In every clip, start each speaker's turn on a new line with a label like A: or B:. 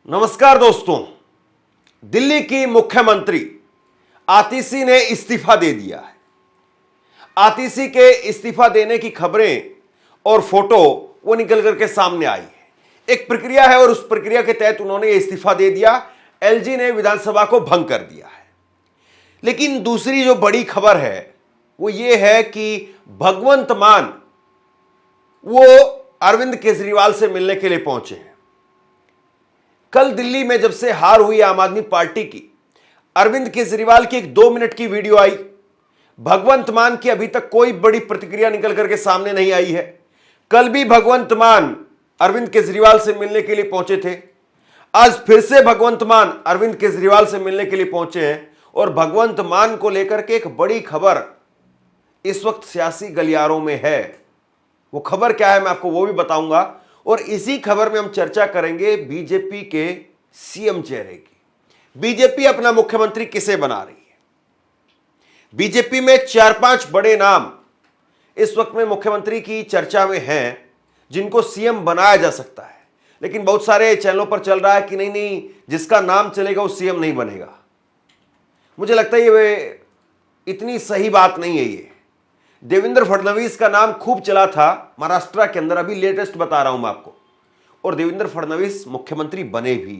A: नमस्कार दोस्तों। दिल्ली की मुख्यमंत्री आतिशी ने इस्तीफा दे दिया है। आतिशी के इस्तीफा देने की खबरें और फोटो वो निकल करके सामने आई है। एक प्रक्रिया है और उस प्रक्रिया के तहत उन्होंने इस्तीफा दे दिया। एलजी ने विधानसभा को भंग कर दिया है। लेकिन दूसरी जो बड़ी खबर है वो ये है कि भगवंत मान वो अरविंद केजरीवाल से मिलने के लिए पहुंचे हैं। कल दिल्ली में जब से हार हुई आम आदमी पार्टी की, अरविंद केजरीवाल की एक 2 मिनट की वीडियो आई। भगवंत मान की अभी तक कोई बड़ी प्रतिक्रिया निकल करके सामने नहीं आई है। कल भी भगवंत मान अरविंद केजरीवाल से मिलने के लिए पहुंचे थे। आज फिर से भगवंत मान अरविंद केजरीवाल से मिलने के लिए पहुंचे हैं और भगवंत मान को लेकर के एक बड़ी खबर इस वक्त सियासी गलियारों में है। वो खबर क्या है मैं आपको वो भी बताऊंगा और इसी खबर में हम चर्चा करेंगे बीजेपी के सीएम चेहरे की। बीजेपी अपना मुख्यमंत्री किसे बना रही है? बीजेपी में 4-5 बड़े नाम इस वक्त में मुख्यमंत्री की चर्चा में हैं जिनको सीएम बनाया जा सकता है। लेकिन बहुत सारे चैनलों पर चल रहा है कि नहीं, जिसका नाम चलेगा वो सीएम नहीं बनेगा। मुझे लगता है ये इतनी सही बात नहीं है। ये देवेंद्र फडणवीस का नाम खूब चला था महाराष्ट्र के अंदर, अभी लेटेस्ट बता रहा हूं मैं आपको, और देवेंद्र फडणवीस मुख्यमंत्री बने भी।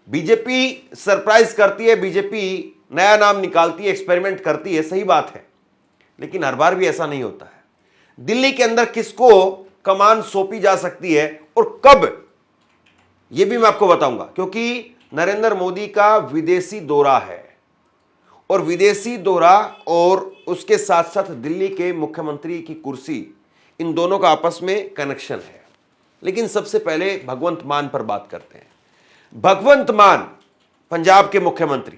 A: बीजेपी सरप्राइज करती है, बीजेपी नया नाम निकालती है, एक्सपेरिमेंट करती है, सही बात है, लेकिन हर बार भी ऐसा नहीं होता है। दिल्ली के अंदर किसको कमान सौंपी जा सकती है और कब, यह भी मैं आपको बताऊंगा, क्योंकि नरेंद्र मोदी का विदेशी दौरा है और विदेशी दौरा और उसके साथ साथ दिल्ली के मुख्यमंत्री की कुर्सी, इन दोनों का आपस में कनेक्शन है। लेकिन सबसे पहले भगवंत मान पर बात करते हैं। भगवंत मान पंजाब के मुख्यमंत्री,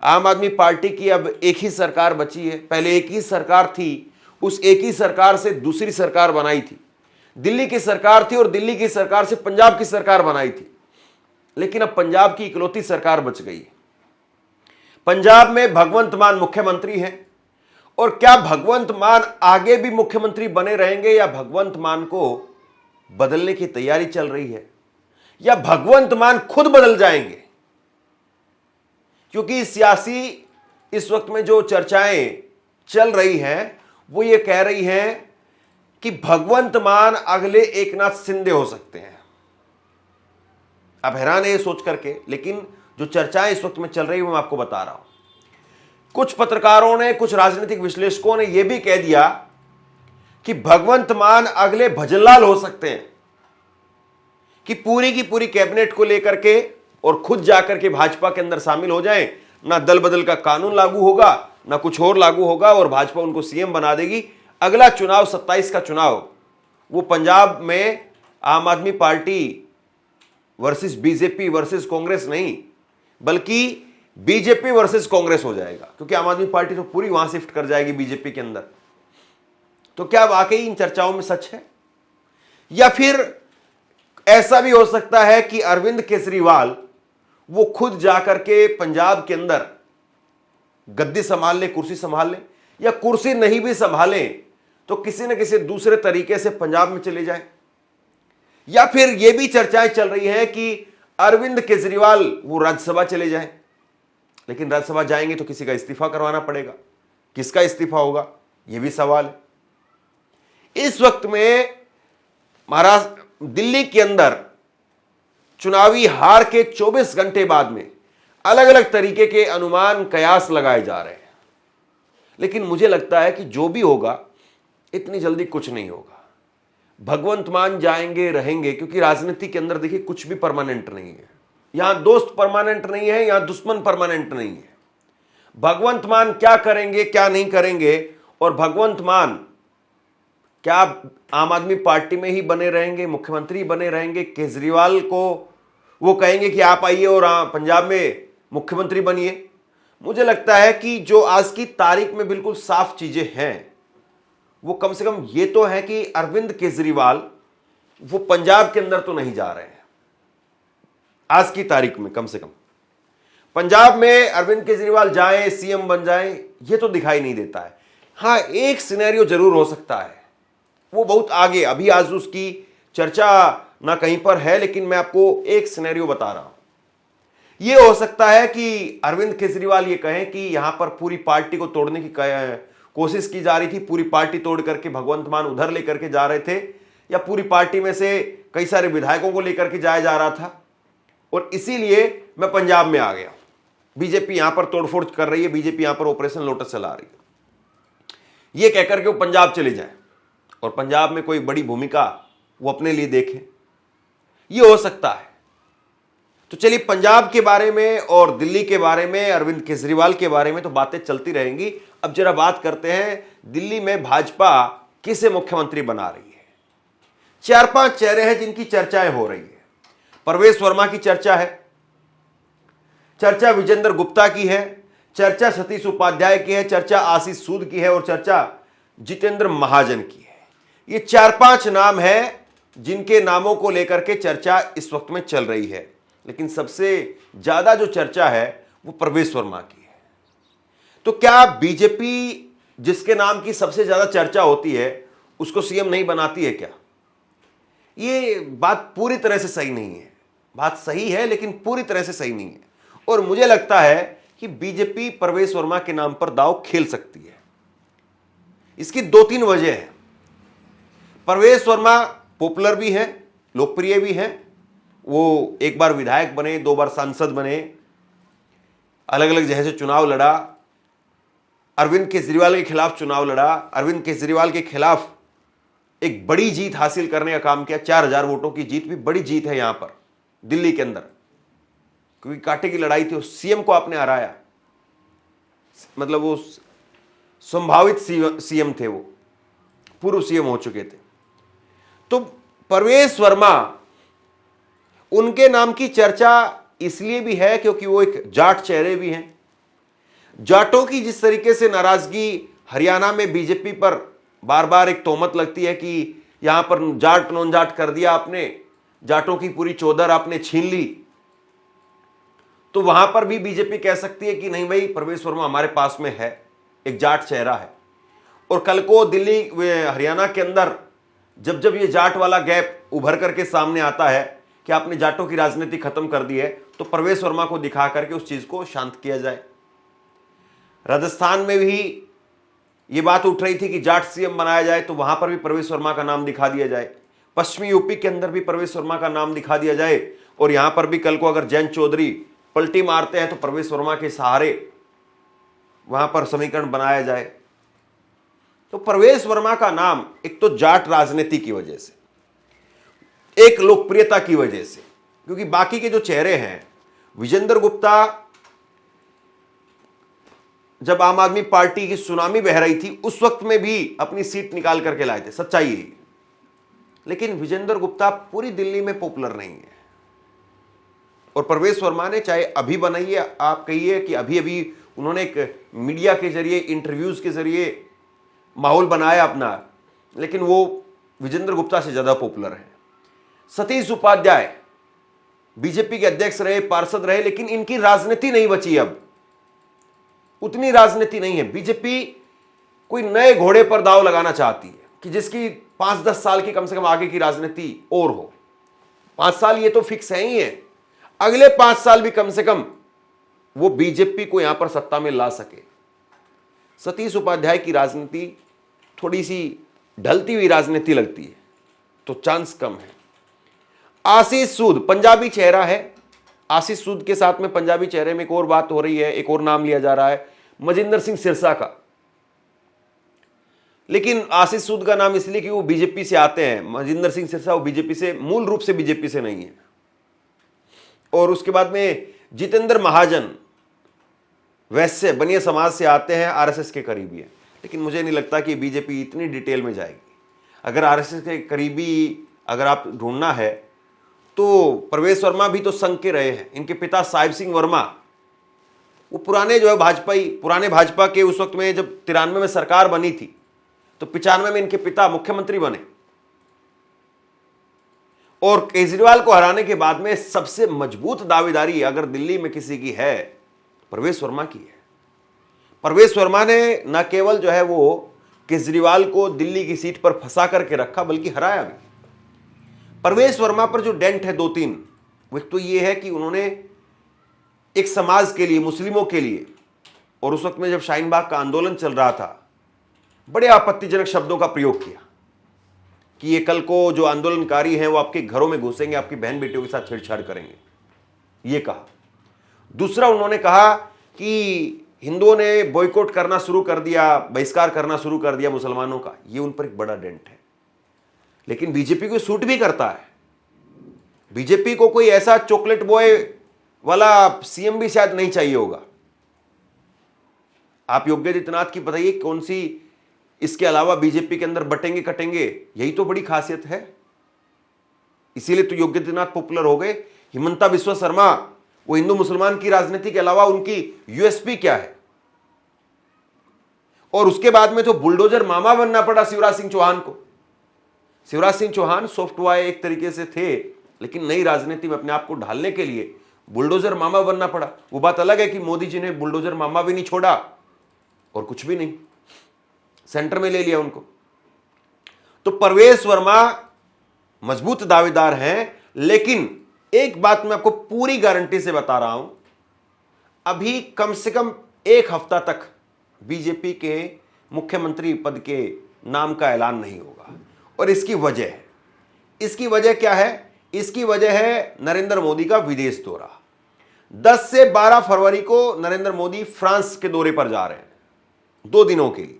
A: आम आदमी पार्टी की अब एक ही सरकार बची है। पहले एक ही सरकार थी, उस एक ही सरकार से दूसरी सरकार बनाई थी। दिल्ली की सरकार थी और दिल्ली की सरकार से पंजाब की सरकार बनाई थी। लेकिन अब पंजाब की इकलौती सरकार बच गई है। पंजाब में भगवंत मान मुख्यमंत्री हैं और क्या भगवंत मान आगे भी मुख्यमंत्री बने रहेंगे या भगवंत मान को बदलने की तैयारी चल रही है या भगवंत मान खुद बदल जाएंगे? क्योंकि सियासी इस वक्त में जो चर्चाएं चल रही हैं वो ये कह रही हैं कि भगवंत मान अगले एकनाथ शिंदे हो सकते हैं। आप हैरान है ये सोच करके, लेकिन जो चर्चाएं इस वक्त में चल रही है वो मैं आपको बता रहा हूं। कुछ पत्रकारों ने, कुछ राजनीतिक विश्लेषकों ने यह भी कह दिया कि भगवंत मान अगले भजनलाल हो सकते हैं, कि पूरी की पूरी कैबिनेट को लेकर के और खुद जाकर के भाजपा के अंदर शामिल हो जाएं। ना दल बदल का कानून लागू होगा, ना कुछ और लागू होगा और भाजपा उनको सीएम बना देगी। अगला चुनाव 27 का चुनाव वो पंजाब में आम आदमी party versus BJP versus Congress नहीं, बल्कि बीजेपी वर्सेस कांग्रेस हो जाएगा, क्योंकि आम आदमी पार्टी तो पूरी वहां शिफ्ट कर जाएगी बीजेपी के अंदर। तो क्या वाकई इन चर्चाओं में सच है या फिर ऐसा भी हो सकता है कि अरविंद केजरीवाल वो खुद जाकर के पंजाब के अंदर गद्दी संभाल ले, कुर्सी संभाल ले, या कुर्सी नहीं भी संभाले तो किसी न किसी दूसरे तरीके से पंजाब में चले जाए? या फिर यह भी चर्चाएं चल रही हैं कि अरविंद केजरीवाल वो राज्यसभा चले जाएं। लेकिन राज्यसभा जाएंगे तो किसी का इस्तीफा करवाना पड़ेगा। किसका इस्तीफा होगा यह भी सवाल है। इस वक्त में महाराष्ट्र, दिल्ली के अंदर चुनावी हार के 24 घंटे बाद में अलग अलग तरीके के अनुमान, कयास लगाए जा रहे हैं। लेकिन मुझे लगता है कि जो भी होगा इतनी जल्दी कुछ नहीं होगा। भगवंत मान जाएंगे, रहेंगे, क्योंकि राजनीति के अंदर देखिए कुछ भी परमानेंट नहीं है। यहां दोस्त परमानेंट नहीं है, यहां दुश्मन परमानेंट नहीं है। भगवंत मान क्या करेंगे, क्या नहीं करेंगे, और भगवंत मान क्या आम आदमी पार्टी में ही बने रहेंगे, मुख्यमंत्री बने रहेंगे, केजरीवाल को वो कहेंगे कि आप आइए और पंजाब में मुख्यमंत्री बनिए? मुझे लगता है कि जो आज की तारीख में बिल्कुल साफ चीजें हैं वो कम से कम ये तो है कि अरविंद केजरीवाल वो पंजाब के अंदर तो नहीं जा रहे हैं। आज की तारीख में कम से कम पंजाब में अरविंद केजरीवाल जाएं, सीएम बन जाएं, ये तो दिखाई नहीं देता है। हां, एक सिनेरियो जरूर हो सकता है, वो बहुत आगे, अभी आज उसकी चर्चा ना कहीं पर है, लेकिन मैं आपको एक सिनेरियो बता रहा हूं। यह हो सकता है कि अरविंद केजरीवाल ये कहें कि यहां पर पूरी पार्टी को तोड़ने की कोशिश की जा रही थी, पूरी पार्टी तोड़ करके भगवंत मान उधर लेकर के जा रहे थे, या पूरी पार्टी में से कई सारे विधायकों को लेकर के जाया जा रहा था और इसीलिए मैं पंजाब में आ गया। बीजेपी यहां पर तोड़फोड़ कर रही है, बीजेपी यहां पर ऑपरेशन लोटस चला रही है, यह कहकर के वो पंजाब चले जाए और पंजाब में कोई बड़ी भूमिका वो अपने लिए देखें, यह हो सकता है। तो चलिए, पंजाब के बारे में और दिल्ली के बारे में, अरविंद केजरीवाल के बारे में तो बातें चलती रहेंगी। अब जरा बात करते हैं दिल्ली में भाजपा किसे मुख्यमंत्री बना रही है। 4-5 चेहरे हैं जिनकी चर्चाएं हो रही है। परवेश वर्मा की चर्चा है, चर्चा विजेंद्र गुप्ता की है, चर्चा सतीश उपाध्याय की है, चर्चा आशीष सूद की है और चर्चा जितेंद्र महाजन की है। ये 4-5 नाम हैं जिनके नामों को लेकर के चर्चा इस वक्त में चल रही है, लेकिन सबसे ज्यादा जो चर्चा है वो परवेश वर्मा की है। तो क्या बीजेपी जिसके नाम की सबसे ज्यादा चर्चा होती है उसको सीएम नहीं बनाती है क्या? ये बात पूरी तरह से सही नहीं है। बात सही है लेकिन पूरी तरह से सही नहीं है, और मुझे लगता है कि बीजेपी परवेश वर्मा के नाम पर दांव खेल सकती है। इसकी 2-3 वजह है। परवेश वर्मा पॉपुलर भी है, लोकप्रिय भी है, वो एक बार विधायक बने, 2 बार सांसद बने, अलग अलग जगह से चुनाव लड़ा, अरविंद केजरीवाल के खिलाफ चुनाव लड़ा, अरविंद केजरीवाल के खिलाफ एक बड़ी जीत हासिल करने का काम किया। 4000 वोटों की जीत भी बड़ी जीत है यहां पर दिल्ली के अंदर, क्योंकि कांटे की लड़ाई थी। उस सीएम को आपने हराया, मतलब वो संभावित सीएम थे, वो पूर्व सीएम हो चुके थे। तो परवेश वर्मा, उनके नाम की चर्चा इसलिए भी है क्योंकि वो एक जाट चेहरे भी हैं। जाटों की जिस तरीके से नाराजगी हरियाणा में बीजेपी पर बार बार एक तोहमत लगती है कि यहां पर जाट नॉन जाट कर दिया आपने, जाटों की पूरी चौधर आपने छीन ली, तो वहां पर भी बीजेपी कह सकती है कि नहीं भाई, परवेश वर्मा हमारे पास में है, एक जाट चेहरा है। और कल को दिल्ली हरियाणा के अंदर जब जब ये जाट वाला गैप उभर करके सामने आता है कि आपने जाटों की राजनीति खत्म कर दी है, तो परवेश वर्मा को दिखा करके उस चीज को शांत किया जाए। राजस्थान में भी ये बात उठ रही थी कि जाट सीएम बनाया जाए, तो वहां पर भी परवेश वर्मा का नाम दिखा दिया जाए। पश्चिमी यूपी के अंदर भी परवेश वर्मा का नाम दिखा दिया जाए, और यहां पर भी कल को अगर जयंत चौधरी पलटी मारते हैं तो परवेश वर्मा के सहारे वहां पर समीकरण बनाया जाए। तो परवेश वर्मा का नाम एक तो जाट राजनीति की वजह से, एक लोकप्रियता की वजह से, क्योंकि बाकी के जो चेहरे हैं, विजेंद्र गुप्ता जब आम आदमी पार्टी की सुनामी बह रही थी उस वक्त में भी अपनी सीट निकाल करके लाए थे, सच्चाई है। लेकिन विजेंद्र गुप्ता पूरी दिल्ली में पॉपुलर नहीं है, और परवेश वर्मा ने चाहे अभी बनाइए, आप कहिए कि अभी अभी उन्होंने एक मीडिया के जरिए, इंटरव्यूज के जरिए माहौल बनाया अपना, लेकिन वो विजेंद्र गुप्ता से ज्यादा पॉपुलर है। सतीश उपाध्याय बीजेपी के अध्यक्ष रहे, पार्षद रहे, लेकिन इनकी राजनीति नहीं बची, अब उतनी राजनीति नहीं है। बीजेपी कोई नए घोड़े पर दांव लगाना चाहती है कि जिसकी 5-10 साल की कम से कम आगे की राजनीति और हो। 5 साल ये तो फिक्स है ही है, अगले 5 साल भी कम से कम वो बीजेपी को यहां पर सत्ता में ला सके। सतीश उपाध्याय की राजनीति थोड़ी सी ढलती हुई राजनीति लगती है, तो चांस कम है। आशीष सूद पंजाबी चेहरा है, आशीष सूद के साथ में पंजाबी चेहरे में एक और बात हो रही है, एक और नाम लिया जा रहा है, मजिंदर सिंह सिरसा का। लेकिन आशीष सूद का नाम इसलिए कि वो बीजेपी से आते हैं, मजिंदर सिंह सिरसा वो बीजेपी से, मूल रूप से बीजेपी से नहीं है। और उसके बाद में जितेंद्र महाजन वैसे बनिया समाज से आते हैं, आरएसएस के करीबी है, लेकिन मुझे नहीं लगता कि बीजेपी इतनी डिटेल में जाएगी। अगर आरएसएस के करीबी अगर आप ढूंढना है तो परवेश वर्मा भी तो संघ के रहे हैं। इनके पिता साहिब सिंह वर्मा वो पुराने जो है पुराने भाजपा के, उस वक्त में जब 93 में सरकार बनी थी तो 95 में इनके पिता मुख्यमंत्री बने, और केजरीवाल को हराने के बाद में सबसे मजबूत दावेदारी अगर दिल्ली में किसी की है, परवेश वर्मा की है। परवेश वर्मा ने न केवल जो है वो केजरीवाल को दिल्ली की सीट पर फंसा करके रखा, बल्कि हराया भी। परवेश वर्मा पर जो डेंट है दो तीन, वो एक तो ये है कि उन्होंने एक समाज के लिए, मुस्लिमों के लिए, और उस वक्त में जब शाहीन बाग का आंदोलन चल रहा था, बड़े आपत्तिजनक शब्दों का प्रयोग किया कि ये कल को जो आंदोलनकारी हैं वो आपके घरों में घुसेंगे, आपकी बहन बेटियों के साथ छेड़छाड़ करेंगे, ये कहा। दूसरा, उन्होंने कहा कि हिंदुओं ने बॉयकॉट करना शुरू कर दिया, बहिष्कार करना शुरू कर दिया मुसलमानों का, ये उन पर एक बड़ा डेंट है। लेकिन बीजेपी को सूट भी करता है। बीजेपी को कोई ऐसा चॉकलेट बॉय वाला सीएम भी शायद नहीं चाहिए होगा। आप योगी आदित्यनाथ की बताइए कौन सी इसके अलावा बीजेपी के अंदर बटेंगे कटेंगे, यही तो बड़ी खासियत है। इसीलिए तो योगी आदित्यनाथ पॉपुलर हो गए। हिमंता बिस्वा शर्मा, वो हिंदू मुसलमान की राजनीति के अलावा उनकी यूएसपी क्या है? और उसके बाद में तो बुलडोजर मामा बनना पड़ा शिवराज सिंह चौहान को। शिवराज सिंह चौहान सॉफ्ट बॉय एक तरीके से थे, लेकिन नई राजनीति में अपने आप को ढालने के लिए बुलडोजर मामा बनना पड़ा। वो बात अलग है कि मोदी जी ने बुलडोजर मामा भी नहीं छोड़ा और कुछ भी नहीं, सेंटर में ले लिया उनको। तो परवेश वर्मा मजबूत दावेदार हैं, लेकिन एक बात मैं आपको पूरी गारंटी से बता रहा हूं, अभी कम से कम एक हफ्ता तक बीजेपी के मुख्यमंत्री पद के नाम का ऐलान नहीं होगा। और इसकी वजह क्या है? इसकी वजह है नरेंद्र मोदी का विदेश दौरा। 10 से 12 फरवरी को नरेंद्र मोदी फ्रांस के दौरे पर जा रहे हैं 2 दिनों के लिए,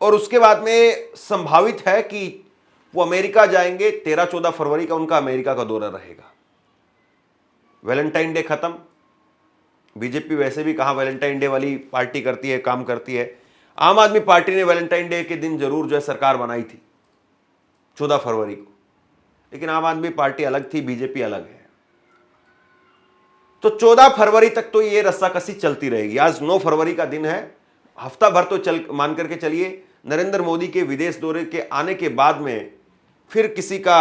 A: और उसके बाद में संभावित है कि वो अमेरिका जाएंगे। 13-14 फरवरी का उनका अमेरिका का दौरा रहेगा। वैलेंटाइन डे खत्म। बीजेपी वैसे भी कहां वैलेंटाइन डे वाली पार्टी करती है, काम करती है। आम आदमी पार्टी ने वैलेंटाइन डे के दिन जरूर जो है सरकार बनाई थी 14 फरवरी को, लेकिन आम आदमी पार्टी अलग थी, बीजेपी अलग है। तो 14 फरवरी तक तो ये रस्साकसी चलती रहेगी। आज 9 फरवरी का दिन है, हफ्ता भर तो चल मान करके चलिए। नरेंद्र मोदी के विदेश दौरे के आने के बाद में फिर किसी का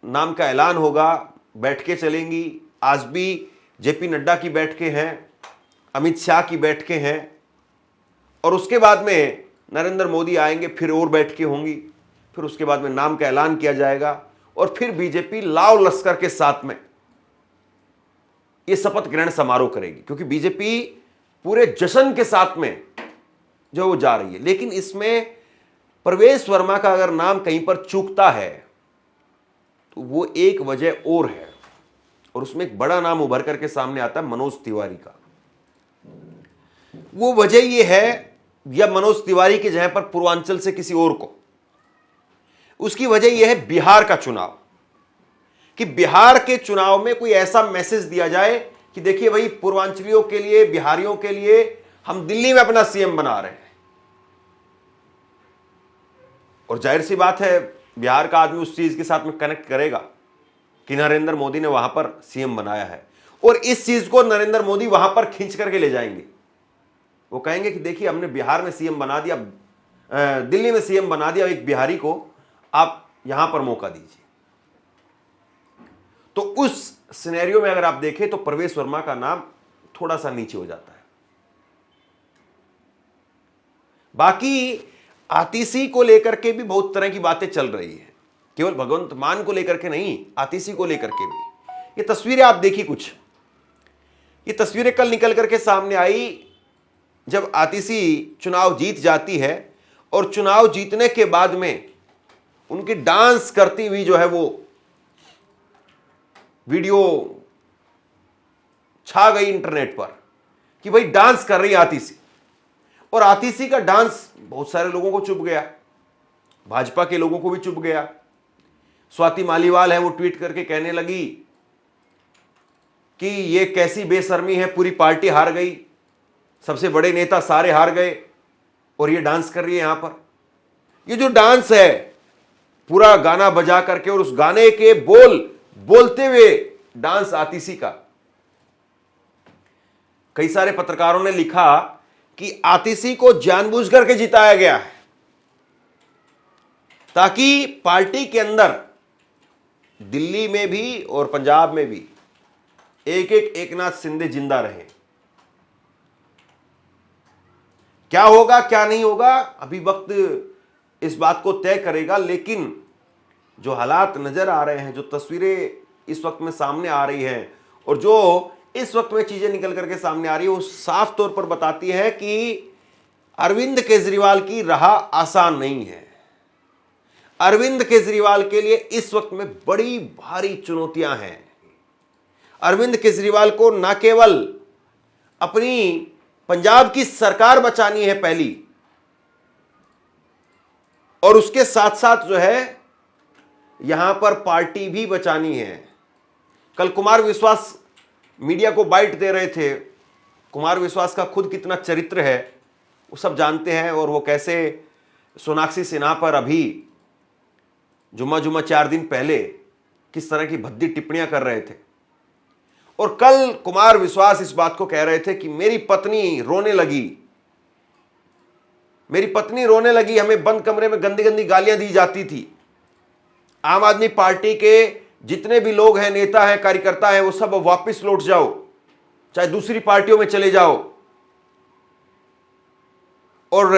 A: नाम का ऐलान होगा, बैठकें चलेंगी। आज भी जेपी नड्डा की बैठकें हैं, अमित शाह की बैठकें हैं, और उसके बाद में नरेंद्र मोदी आएंगे, फिर और बैठकें होंगी। फिर उसके बाद में नाम का ऐलान किया जाएगा, और फिर बीजेपी लाव लश्कर के साथ में यह शपथ ग्रहण समारोह करेगी, क्योंकि बीजेपी पूरे जश्न के साथ में जो वो जा रही है। लेकिन इसमें परवेश वर्मा का अगर नाम कहीं पर चूकता है तो वो एक वजह और है, और उसमें एक बड़ा नाम उभर करके सामने आता है मनोज तिवारी का। वो वजह ये है, या मनोज तिवारी की जगह पर पूर्वांचल से किसी और को, उसकी वजह यह है बिहार का चुनाव। कि बिहार के चुनाव में कोई ऐसा मैसेज दिया जाए कि देखिए भाई, पूर्वांचलियों के लिए, बिहारियों के लिए हम दिल्ली में अपना सीएम बना रहे हैं। और जाहिर सी बात है, बिहार का आदमी उस चीज के साथ में कनेक्ट करेगा कि नरेंद्र मोदी ने वहां पर सीएम बनाया है, और इस चीज को नरेंद्र मोदी वहां पर खींच करके ले जाएंगे। वो कहेंगे कि देखिए, हमने बिहार में सीएम बना दिया, दिल्ली में सीएम बना दिया एक बिहारी को, आप यहां पर मौका दीजिए। तो उस सिनेरियो में अगर आप देखें तो परवेश वर्मा का नाम थोड़ा सा नीचे हो जाता है। बाकी आतिशी को लेकर के भी बहुत तरह की बातें चल रही है, केवल भगवंत मान को लेकर के नहीं, आतिशी को लेकर के भी। ये तस्वीरें आप देखी कुछ, ये तस्वीरें कल निकल करके सामने आई जब आतिशी चुनाव जीत जाती है, और चुनाव जीतने के बाद में उनकी डांस करती हुई जो है वो वीडियो छा गई इंटरनेट पर कि भाई डांस कर रही आतिशी। और आतिशी का डांस बहुत सारे लोगों को चुभ गया, भाजपा के लोगों को भी चुभ गया। स्वाति मालीवाल है, वो ट्वीट करके कहने लगी कि ये कैसी बेशर्मी है, पूरी पार्टी हार गई, सबसे बड़े नेता सारे हार गए, और ये डांस कर रही है यहां पर। ये जो डांस है, पूरा गाना बजा करके और उस गाने के बोलते हुए डांस आतिशी का, कई सारे पत्रकारों ने लिखा कि आतिशी को जानबूझ करके जिताया गया है ताकि पार्टी के अंदर दिल्ली में भी और पंजाब में भी एकनाथ शिंदे जिंदा रहे। क्या होगा क्या नहीं होगा, अभी वक्त इस बात को तय करेगा। लेकिन जो हालात नजर आ रहे हैं, जो तस्वीरें इस वक्त में सामने आ रही हैं और जो इस वक्त में चीजें निकल करके सामने आ रही है, वो साफ तौर पर बताती है कि अरविंद केजरीवाल की राह आसान नहीं है। अरविंद केजरीवाल के लिए इस वक्त में बड़ी भारी चुनौतियां हैं। अरविंद केजरीवाल को न केवल अपनी पंजाब की सरकार बचानी है पहली, और उसके साथ साथ जो है यहां पर पार्टी भी बचानी है। कल कुमार विश्वास मीडिया को बाइट दे रहे थे। कुमार विश्वास का खुद कितना चरित्र है वो सब जानते हैं, और वो कैसे सोनाक्षी सिन्हा पर अभी जुम्मा 4 दिन पहले किस तरह की भद्दी टिप्पणियां कर रहे थे। और कल कुमार विश्वास इस बात को कह रहे थे कि मेरी पत्नी रोने लगी, हमें बंद कमरे में गंदी गंदी गालियां दी जाती थी। आम आदमी पार्टी के जितने भी लोग हैं, नेता हैं, कार्यकर्ता हैं, वो सब वापस लौट जाओ, चाहे दूसरी पार्टियों में चले जाओ। और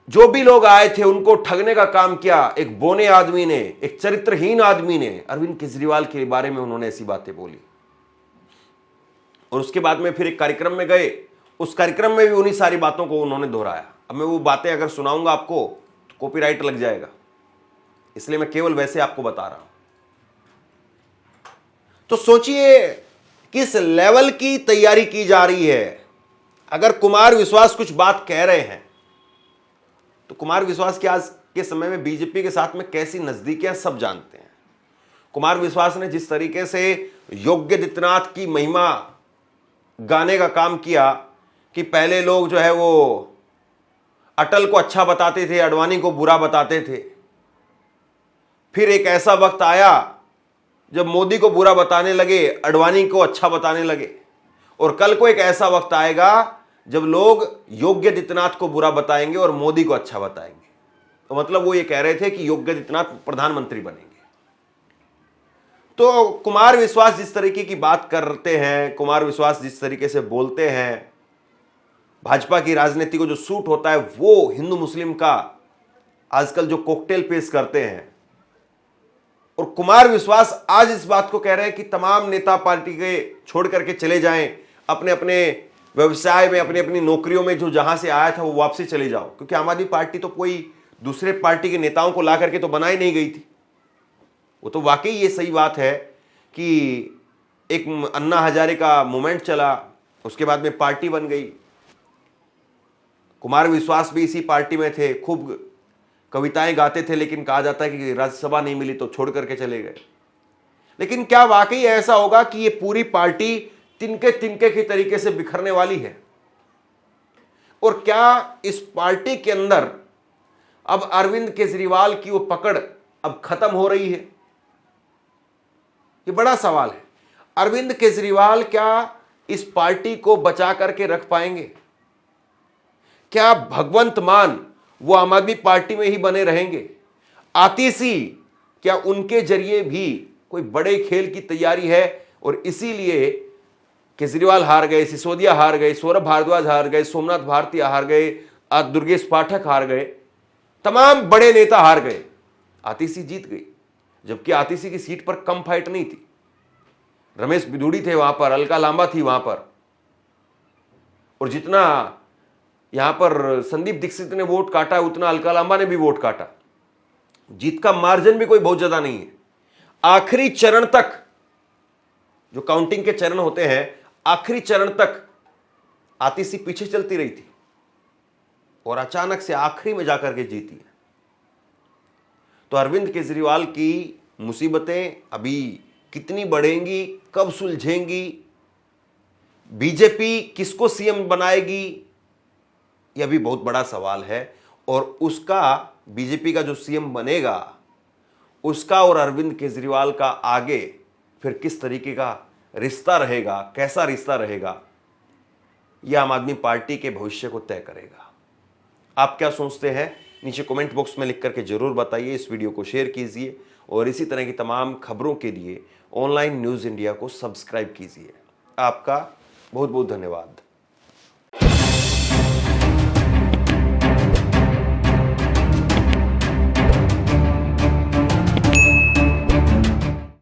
A: जो भी लोग आए थे उनको ठगने का काम किया एक बोने आदमी ने, एक चरित्रहीन आदमी ने। अरविंद केजरीवाल के बारे में उन्होंने ऐसी बातें बोली। और उसके बाद में फिर एक कार्यक्रम में गए, उस कार्यक्रम में भी उन्हीं सारी बातों को उन्होंने दोहराया। अब मैं वो बातें अगर सुनाऊंगा आपको तो कॉपीराइट लग जाएगा, इसलिए मैं केवल वैसे आपको बता रहा हूं। तो सोचिए किस लेवल की तैयारी की जा रही है। अगर कुमार विश्वास कुछ बात कह रहे हैं तो कुमार विश्वास की आज के समय में बीजेपी के साथ में कैसी नजदीकियां सब जानते हैं। कुमार विश्वास ने जिस तरीके से योगी आदित्यनाथ की महिमा गाने का काम किया कि पहले लोग जो है वो अटल को अच्छा बताते थे, आडवाणी को बुरा बताते थे। फिर एक ऐसा वक्त आया जब मोदी को बुरा बताने लगे, आडवाणी को अच्छा बताने लगे। और कल को एक ऐसा वक्त आएगा जब लोग योगी आदित्यनाथ को बुरा बताएंगे और मोदी को अच्छा बताएंगे। तो मतलब वो ये कह रहे थे कि योगी आदित्यनाथ प्रधानमंत्री बनेंगे। तो कुमार विश्वास जिस तरीके की बात करते हैं, कुमार विश्वास जिस तरीके से बोलते हैं, भाजपा की राजनीति को जो सूट होता है, वो हिंदू मुस्लिम का आजकल जो कॉकटेल पेश करते हैं। और कुमार विश्वास आज इस बात को कह रहे हैं कि तमाम नेता पार्टी के छोड़ करके चले जाएं, अपने अपने व्यवसाय में, अपनी अपनी नौकरियों में, जो जहां से आया था वो वापसी चले जाओ। क्योंकि आम आदमी पार्टी तो कोई दूसरे पार्टी के नेताओं को ला करके तो बनाई नहीं गई थी। वो तो वाकई ये सही बात है कि एक अन्ना हजारे का मूवमेंट चला, उसके बाद में पार्टी बन गई। कुमार विश्वास भी इसी पार्टी में थे, खूब कविताएं गाते थे, लेकिन कहा जाता है कि राज्यसभा नहीं मिली तो छोड़ करके चले गए। लेकिन क्या वाकई ऐसा होगा कि ये पूरी पार्टी तिनके तिनके की तरीके से बिखरने वाली है? और क्या इस पार्टी के अंदर अब अरविंद केजरीवाल की वो पकड़ अब खत्म हो रही है? ये बड़ा सवाल है। अरविंद केजरीवाल क्या इस पार्टी को बचा करके रख पाएंगे? क्या भगवंत मान वो आम आदमी पार्टी में ही बने रहेंगे? आतिशी क्या उनके जरिए भी कोई बड़े खेल की तैयारी है? और इसीलिए केजरीवाल हार गए, सिसोदिया हार गए, सौरभ भारद्वाज हार गए, सोमनाथ भारती हार गए, दुर्गेश पाठक हार गए, तमाम बड़े नेता हार गए, आतिशी जीत गई। जबकि आतिशी की सीट पर कम फाइट नहीं थी। रमेश बिधूड़ी थे वहां पर, अलका लांबा थी वहां पर, और जितना यहां पर संदीप दीक्षित ने वोट काटा उतना अलका लांबा ने भी वोट काटा। जीत का मार्जिन भी कोई बहुत ज्यादा नहीं है। आखिरी चरण तक, जो काउंटिंग के चरण होते हैं, आखिरी चरण तक आतिशी पीछे चलती रही थी और अचानक से आखिरी में जाकर के जीती है। तो अरविंद केजरीवाल की मुसीबतें अभी कितनी बढ़ेंगी, कब सुलझेंगी, बीजेपी किसको सीएम बनाएगी, यह भी बहुत बड़ा सवाल है। और उसका, बीजेपी का जो सीएम बनेगा, उसका और अरविंद केजरीवाल का आगे फिर किस तरीके का रिश्ता रहेगा, कैसा रिश्ता रहेगा, यह आम आदमी पार्टी के भविष्य को तय करेगा। आप क्या सोचते हैं? नीचे कमेंट बॉक्स में लिख करके जरूर बताइए। इस वीडियो को शेयर कीजिए और इसी तरह की तमाम खबरों के लिए ऑनलाइन न्यूज़ इंडिया को सब्सक्राइब कीजिए। आपका बहुत बहुत धन्यवाद।